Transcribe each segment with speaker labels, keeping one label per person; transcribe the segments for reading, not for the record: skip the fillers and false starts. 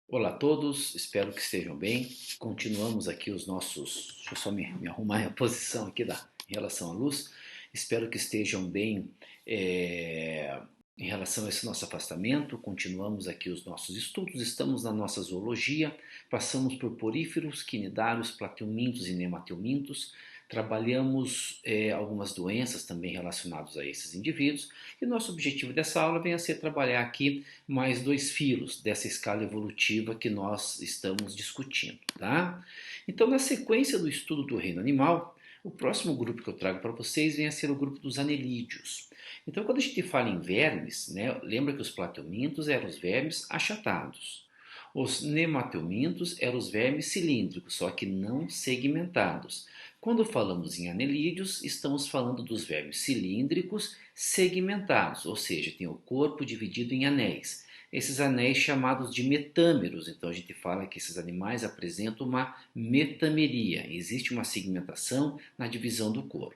Speaker 1: Olá a todos, espero que estejam bem. Continuamos aqui os nossos. Deixa eu só me arrumar a posição aqui em relação à luz. Espero que estejam bem em relação a esse nosso afastamento. Continuamos aqui os nossos estudos. Estamos na nossa zoologia. Passamos por poríferos, quinidários, plateumintos e nemateumintos. Trabalhamos algumas doenças também relacionadas a esses indivíduos. E nosso objetivo dessa aula vem a ser trabalhar aqui mais dois filos dessa escala evolutiva que nós estamos discutindo, tá? Então, na sequência do estudo do reino animal, o próximo grupo que eu trago para vocês vem a ser o grupo dos anelídeos. Então, quando a gente fala em vermes, né, lembra que os plateumintos eram os vermes achatados. Os nemateumintos eram os vermes cilíndricos, só que não segmentados. Quando falamos em anelídeos, estamos falando dos vermes cilíndricos segmentados, ou seja, tem o corpo dividido em anéis. Esses anéis chamados de metâmeros, então a gente fala que esses animais apresentam uma metameria, existe uma segmentação na divisão do corpo.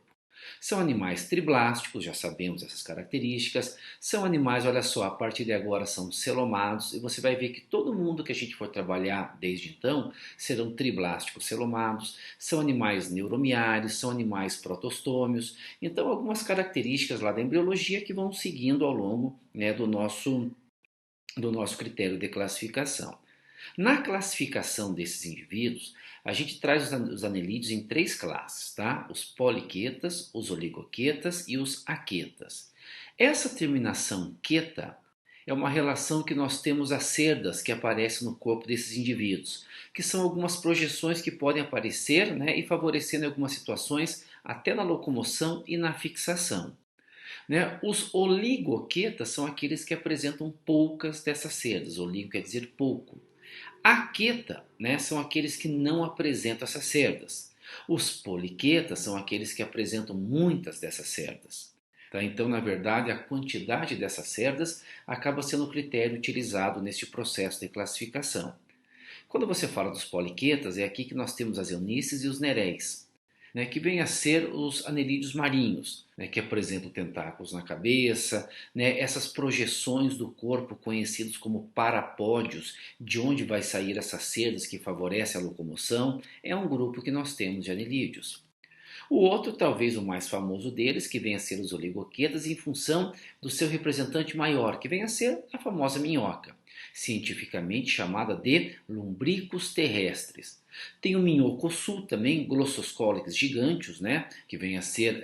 Speaker 1: São animais triblásticos, já sabemos essas características. São animais, olha só, a partir de agora são celomados, e você vai ver que todo mundo que a gente for trabalhar desde então serão triblásticos celomados. São animais neuromiares, são animais protostômios. Então, algumas características lá da embriologia que vão seguindo ao longo, né, do nosso critério de classificação. Na classificação desses indivíduos, a gente traz os anelídeos em três classes, tá? Os poliquetas, os oligoquetas e os aquetas. Essa terminação queta é uma relação que nós temos às cerdas que aparecem no corpo desses indivíduos, que são algumas projeções que podem aparecer, né, e favorecendo em algumas situações até na locomoção e na fixação. Né? Os oligoquetas são aqueles que apresentam poucas dessas cerdas. Oligo quer dizer pouco. Aqueta, né, são aqueles que não apresentam essas cerdas. Os poliquetas são aqueles que apresentam muitas dessas cerdas. Tá? Então, na verdade, a quantidade dessas cerdas acaba sendo o critério utilizado neste processo de classificação. Quando você fala dos poliquetas, é aqui que nós temos as euníces e os neréis, né, que vêm a ser os anelídeos marinhos, né, que apresentam tentáculos na cabeça, né, essas projeções do corpo conhecidos como parapódios, de onde vai sair essas cerdas que favorecem a locomoção, é um grupo que nós temos de anelídeos. O outro, talvez o mais famoso deles, que vem a ser os oligoquetas, em função do seu representante maior, que vem a ser a famosa minhoca, cientificamente chamada de lumbricus terrestres. Tem o minhocossu também, Glossoscolex giganteus, né, que vem a ser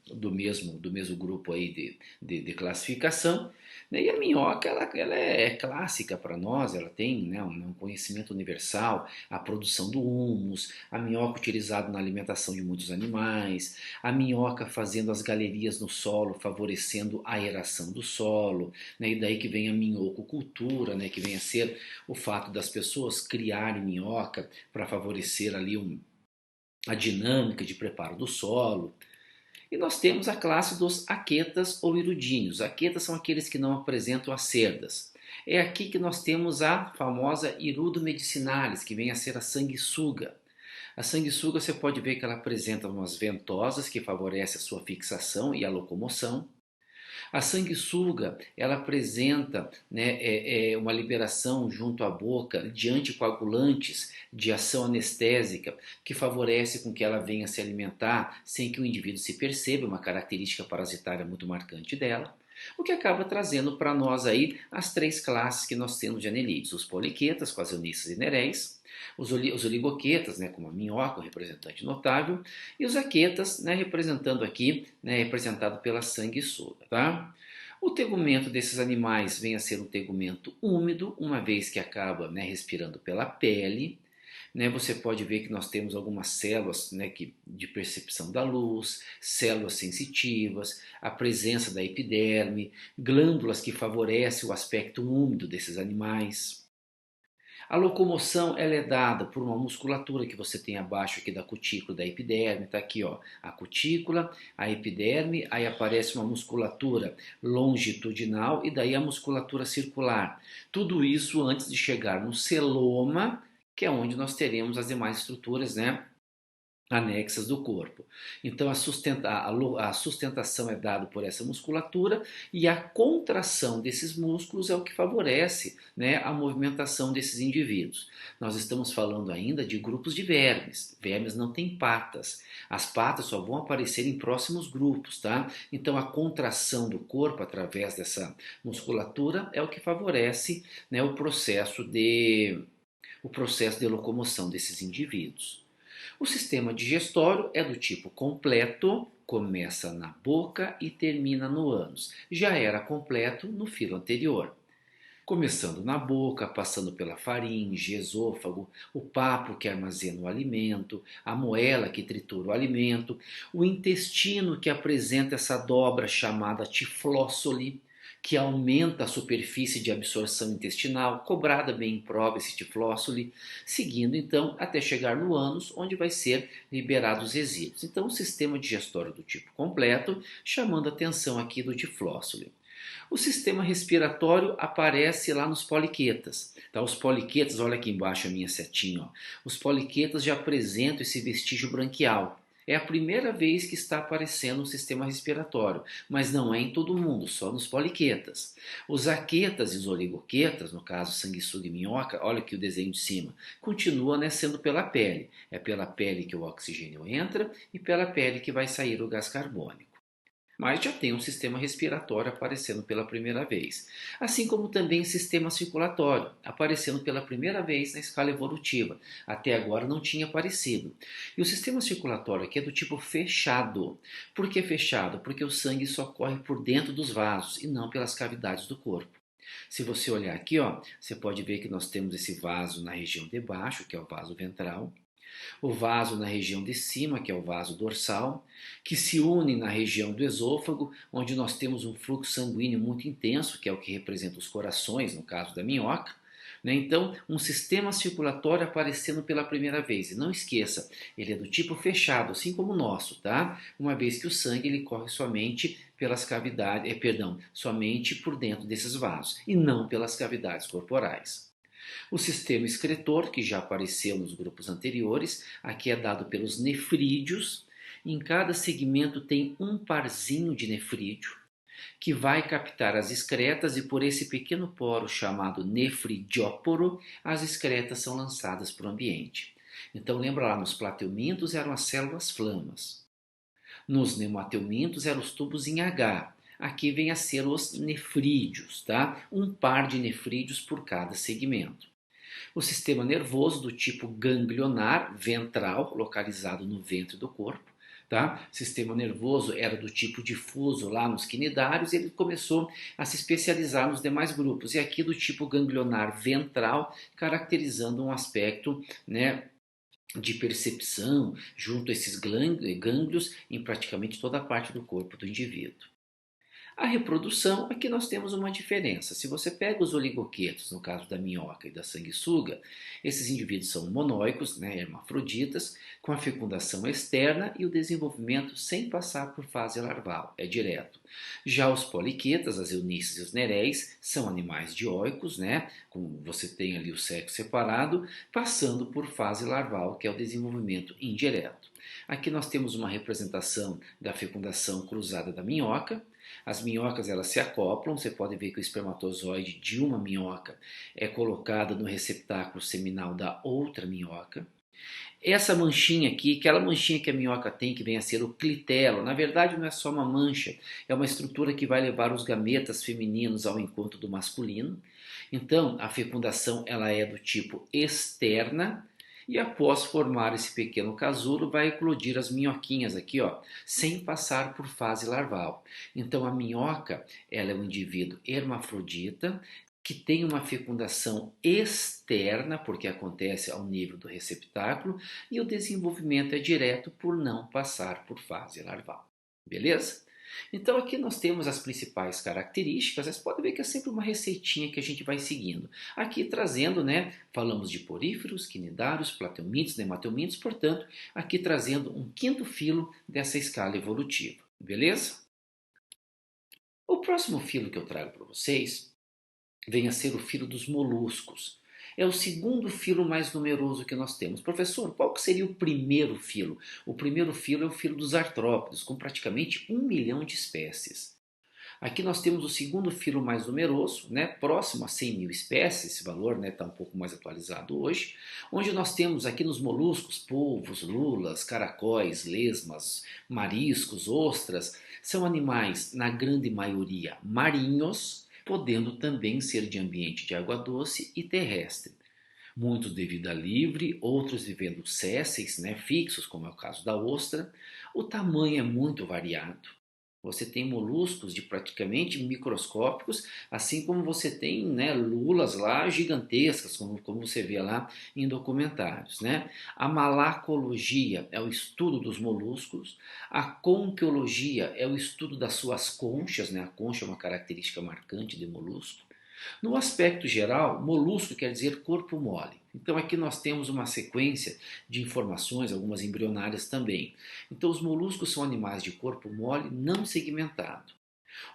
Speaker 1: do mesmo grupo aí de classificação. E a minhoca ela é clássica para nós, ela tem, né, um conhecimento universal, a produção do humus, a minhoca utilizada na alimentação de muitos animais, a minhoca fazendo as galerias no solo, favorecendo a aeração do solo, né, e daí que vem a minhococultura, né, que vem a ser o fato das pessoas criarem minhoca para favorecer ali a dinâmica de preparo do solo. E nós temos a classe dos aquetas ou irudíneos. Aquetas são aqueles que não apresentam as cerdas. É aqui que nós temos a famosa irudo medicinalis, que vem a ser a sanguessuga. A sanguessuga você pode ver que ela apresenta umas ventosas que favorecem a sua fixação e a locomoção. A sanguessuga, ela apresenta, né, uma liberação junto à boca de anticoagulantes de ação anestésica que favorece com que ela venha se alimentar sem que o indivíduo se perceba, uma característica parasitária muito marcante dela. O que acaba trazendo para nós aí as três classes que nós temos de anelídeos: os poliquetas, com as euníceas e neréis, os oligoquetas, né, como a minhoca, o representante notável, e os aquetas, né, representando aqui, né, representado pela sanguessuga. Tá? O tegumento desses animais vem a ser um tegumento úmido, uma vez que acaba, né, respirando pela pele. Né, você pode ver que nós temos algumas células, né, de percepção da luz, células sensitivas, a presença da epiderme, glândulas que favorecem o aspecto úmido desses animais. A locomoção ela é dada por uma musculatura que você tem abaixo aqui da cutícula da epiderme, tá aqui, ó, a cutícula, a epiderme, aí aparece uma musculatura longitudinal e daí a musculatura circular. Tudo isso antes de chegar no celoma, que é onde nós teremos as demais estruturas, né, anexas do corpo. Então a sustentação é dada por essa musculatura e a contração desses músculos é o que favorece, né, a movimentação desses indivíduos. Nós estamos falando ainda de grupos de vermes. Vermes não têm patas. As patas só vão aparecer em próximos grupos, tá? Então a contração do corpo através dessa musculatura é o que favorece, né, o processo de locomoção desses indivíduos. O sistema digestório é do tipo completo, começa na boca e termina no ânus. Já era completo no filo anterior. Começando na boca, passando pela faringe, esôfago, o papo que armazena o alimento, a moela que tritura o alimento, o intestino que apresenta essa dobra chamada tiflóssole, que aumenta a superfície de absorção intestinal, cobrada bem em prova esse tiflóssole, seguindo então até chegar no ânus, onde vai ser liberados os resíduos. Então, o sistema digestório do tipo completo, chamando a atenção aqui do tiflóssole. O sistema respiratório aparece lá nos poliquetas. Tá? Os poliquetas, olha aqui embaixo a minha setinha. Ó. Os poliquetas já apresentam esse vestígio branquial. É a primeira vez que está aparecendo um sistema respiratório, mas não é em todo mundo, só nos poliquetas. Os aquetas e os oligoquetas, no caso sanguessuga e minhoca, olha aqui o desenho de cima, continua, né, sendo pela pele. É pela pele que o oxigênio entra e pela pele que vai sair o gás carbônico. Mas já tem um sistema respiratório aparecendo pela primeira vez, assim como também o sistema circulatório, aparecendo pela primeira vez na escala evolutiva. Até agora não tinha aparecido. E o sistema circulatório aqui é do tipo fechado. Por que fechado? Porque o sangue só corre por dentro dos vasos e não pelas cavidades do corpo. Se você olhar aqui, ó, você pode ver que nós temos esse vaso na região de baixo, que é o vaso ventral, o vaso na região de cima, que é o vaso dorsal, que se une na região do esôfago, onde nós temos um fluxo sanguíneo muito intenso, que é o que representa os corações, no caso da minhoca. Né? Então, um sistema circulatório aparecendo pela primeira vez. E não esqueça, ele é do tipo fechado, assim como o nosso, tá? Uma vez que o sangue ele corre somente pelas cavidades, somente por dentro desses vasos, e não pelas cavidades corporais. O sistema excretor, que já apareceu nos grupos anteriores, aqui é dado pelos nefrídeos. Em cada segmento tem um parzinho de nefrídeo, que vai captar as excretas e por esse pequeno poro chamado nefridióporo, as excretas são lançadas para o ambiente. Então lembra lá, nos plateumintos eram as células flamas. Nos nemateumintos eram os tubos em H. Aqui vem a ser os nefrídeos, tá? Um par de nefrídeos por cada segmento. O sistema nervoso do tipo ganglionar, ventral, localizado no ventre do corpo. Tá? O sistema nervoso era do tipo difuso lá nos quinidários e ele começou a se especializar nos demais grupos. E aqui do tipo ganglionar ventral, caracterizando um aspecto, né, de percepção junto a esses gânglios em praticamente toda a parte do corpo do indivíduo. A reprodução, aqui nós temos uma diferença. Se você pega os oligoquetos, no caso da minhoca e da sanguessuga, esses indivíduos são monóicos, né, hermafroditas, com a fecundação externa e o desenvolvimento sem passar por fase larval, é direto. Já os poliquetas, as eunícias e os neréis, são animais dioicos, né, como você tem ali o sexo separado, passando por fase larval, que é o desenvolvimento indireto. Aqui nós temos uma representação da fecundação cruzada da minhoca. As minhocas elas se acoplam, você pode ver que o espermatozoide de uma minhoca é colocado no receptáculo seminal da outra minhoca. Essa manchinha aqui, aquela manchinha que a minhoca tem, que vem a ser o clitelo, na verdade não é só uma mancha, é uma estrutura que vai levar os gametas femininos ao encontro do masculino. Então, a fecundação ela é do tipo externa, e após formar esse pequeno casulo, vai eclodir as minhoquinhas aqui, ó, sem passar por fase larval. Então a minhoca, ela é um indivíduo hermafrodita, que tem uma fecundação externa, porque acontece ao nível do receptáculo, e o desenvolvimento é direto por não passar por fase larval. Beleza? Então aqui nós temos as principais características, você pode ver que é sempre uma receitinha que a gente vai seguindo. Aqui trazendo, né, falamos de poríferos, quinidários, plateumintos, nemateumintos, portanto, aqui trazendo um quinto filo dessa escala evolutiva, beleza? O próximo filo que eu trago para vocês vem a ser o filo dos moluscos. é o segundo filo mais numeroso que nós temos. Professor, qual que seria o primeiro filo? O primeiro filo é o filo dos artrópodes, com praticamente 1 milhão de espécies. Aqui nós temos o segundo filo mais numeroso, né, próximo a 100 mil espécies, esse valor está um pouco mais atualizado hoje, onde nós temos aqui nos moluscos, polvos, lulas, caracóis, lesmas, mariscos, ostras, são animais, na grande maioria, marinhos, podendo também ser de ambiente de água doce e terrestre. Muitos de vida livre, outros vivendo sésseis, né, fixos, como é o caso da ostra. O tamanho é muito variado. Você tem moluscos de praticamente microscópicos, assim como você tem, né, lulas lá gigantescas, como você vê lá em documentários, né? A malacologia é o estudo dos moluscos, a conquiologia é o estudo das suas conchas, né? A concha é uma característica marcante de molusco. No aspecto geral, molusco quer dizer corpo mole. Então aqui nós temos uma sequência de informações, algumas embrionárias também. Então os moluscos são animais de corpo mole não segmentado.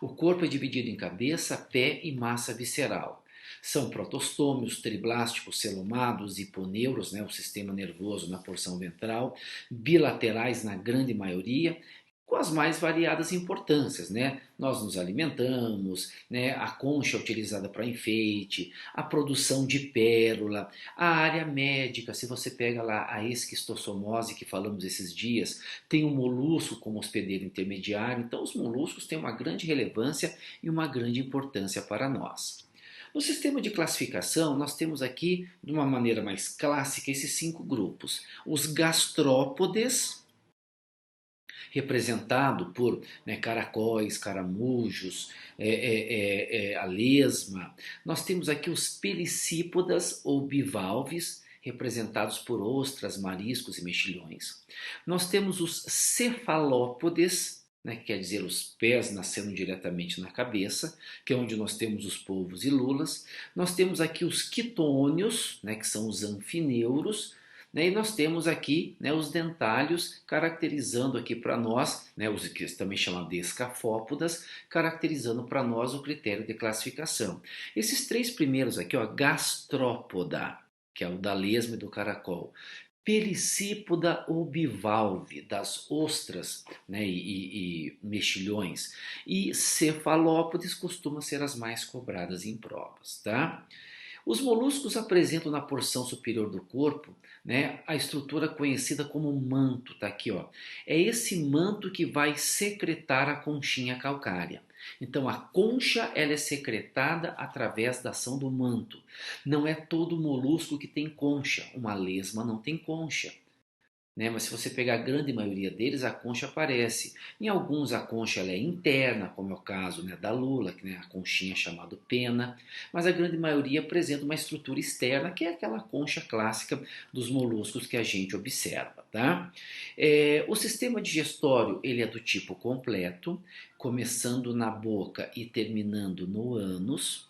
Speaker 1: O corpo é dividido em cabeça, pé e massa visceral. São protostômios, triblásticos, celomados, hiponeuros, né, o sistema nervoso na porção ventral, bilaterais na grande maioria, com as mais variadas importâncias, né? Nós nos alimentamos, né? A concha é utilizada para enfeite, a produção de pérola, a área médica, se você pega lá a esquistossomose que falamos esses dias, tem o molusco como hospedeiro intermediário, então os moluscos têm uma grande relevância e uma grande importância para nós. No sistema de classificação, nós temos aqui, de uma maneira mais clássica, esses 5 grupos. Os gastrópodes, representado por, né, caracóis, caramujos, a lesma. Nós temos aqui os pelicípodas ou bivalves, representados por ostras, mariscos e mexilhões. Nós temos os cefalópodes, né, que quer dizer os pés nascendo diretamente na cabeça, que é onde nós temos os polvos e lulas. Nós temos aqui os quitônios, né, que são os anfineuros, né, e nós temos aqui, né, os dentálios, caracterizando aqui para nós, né, os que também chamam de escafópodas, caracterizando para nós o critério de classificação. Esses 3 primeiros aqui, ó, gastrópoda, que é o da lesma e do caracol, pelicípoda ou bivalve, das ostras, né, e mexilhões, e cefalópodes costumam ser as mais cobradas em provas, tá? Os moluscos apresentam na porção superior do corpo, né, a estrutura conhecida como manto, tá aqui, ó. É esse manto que vai secretar a conchinha calcária. Então a concha ela é secretada através da ação do manto. Não é todo molusco que tem concha. Uma lesma não tem concha. Né? Mas se você pegar a grande maioria deles, a concha aparece. Em alguns a concha ela é interna, como é o caso, né, da lula, que, né, a conchinha é chamada pena, mas a grande maioria apresenta uma estrutura externa, que é aquela concha clássica dos moluscos que a gente observa. Tá? O sistema digestório ele é do tipo completo, começando na boca e terminando no ânus.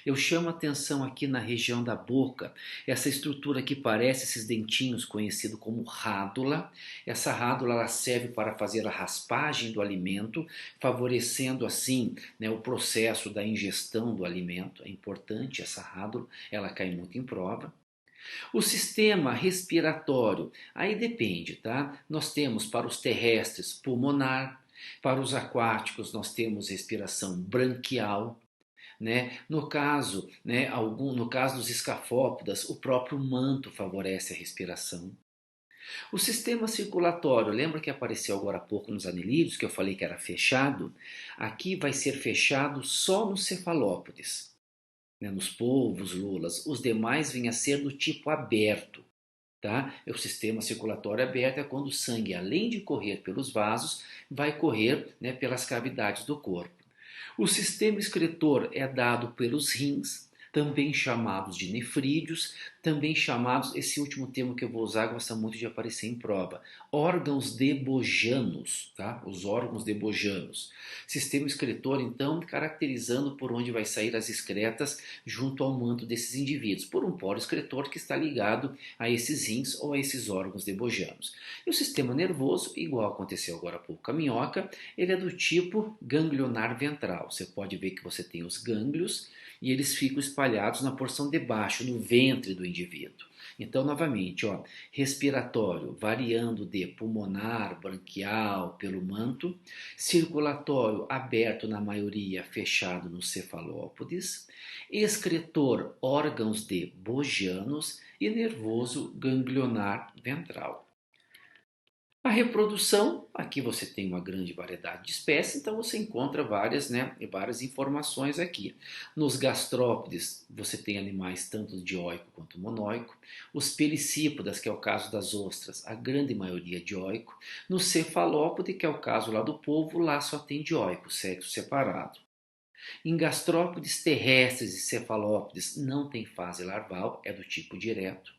Speaker 1: Eu chamo a atenção aqui na região da boca, essa estrutura que parece esses dentinhos conhecido como rádula. Essa rádula ela serve para fazer a raspagem do alimento, favorecendo assim, né, o processo da ingestão do alimento. É importante essa rádula, ela cai muito em prova. O sistema respiratório, aí depende, tá? Nós temos para os terrestres pulmonar, para os aquáticos nós temos respiração branquial, né? No caso, né, no caso dos escafópodas, o próprio manto favorece a respiração. O sistema circulatório, lembra que apareceu agora há pouco nos anelídeos, que eu falei que era fechado? Aqui vai ser fechado só nos cefalópodes, né, nos polvos, lulas. Os demais vêm a ser do tipo aberto. Tá? O sistema circulatório aberto é quando o sangue, além de correr pelos vasos, vai correr, né, pelas cavidades do corpo. O sistema excretor é dado pelos rins, também chamados de nefrídeos, também chamados, esse último termo que eu vou usar gosta muito de aparecer em prova, órgãos debojanos, tá? Os órgãos debojanos. Sistema excretor, então, caracterizando por onde vai sair as excretas junto ao manto desses indivíduos, por um poro excretor que está ligado a esses rins ou a esses órgãos debojanos. E o sistema nervoso, igual aconteceu agora há pouco com a minhoca, ele é do tipo ganglionar ventral. Você pode ver que você tem os gânglios, e eles ficam espalhados na porção de baixo, no ventre do indivíduo. Então, novamente, ó, respiratório, variando de pulmonar, branquial, pelo manto, circulatório, aberto na maioria, fechado nos cefalópodes, excretor, órgãos de Bogianos e nervoso ganglionar ventral. A reprodução, aqui você tem uma grande variedade de espécies, então você encontra várias informações aqui. Nos gastrópodes, você tem animais tanto dioico quanto monoico. Os pelicípodas, que é o caso das ostras, a grande maioria dioico. No cefalópode, que é o caso lá do polvo, lá só tem dioico, sexo separado. Em gastrópodes terrestres e cefalópodes não tem fase larval, é do tipo direto.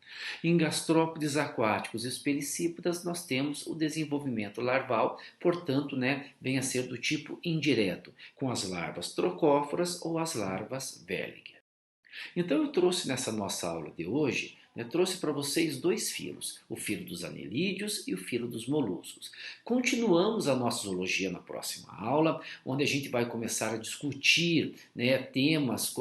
Speaker 1: Em gastrópodes aquáticos e os pelicípodas nós temos o desenvolvimento larval, portanto, vem a ser do tipo indireto, com as larvas trocóforas ou as larvas Welliger. Então eu trouxe nessa nossa aula de hoje, trouxe para vocês dois filos, o filo dos anelídeos e o filo dos moluscos. Continuamos a nossa zoologia na próxima aula, onde a gente vai começar a discutir temas,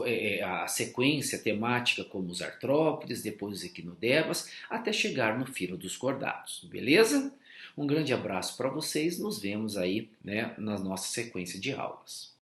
Speaker 1: a sequência temática como os artrópodes, depois os equinodermas, até chegar no filo dos cordados, beleza? Um grande abraço para vocês, nos vemos aí na nossa sequência de aulas.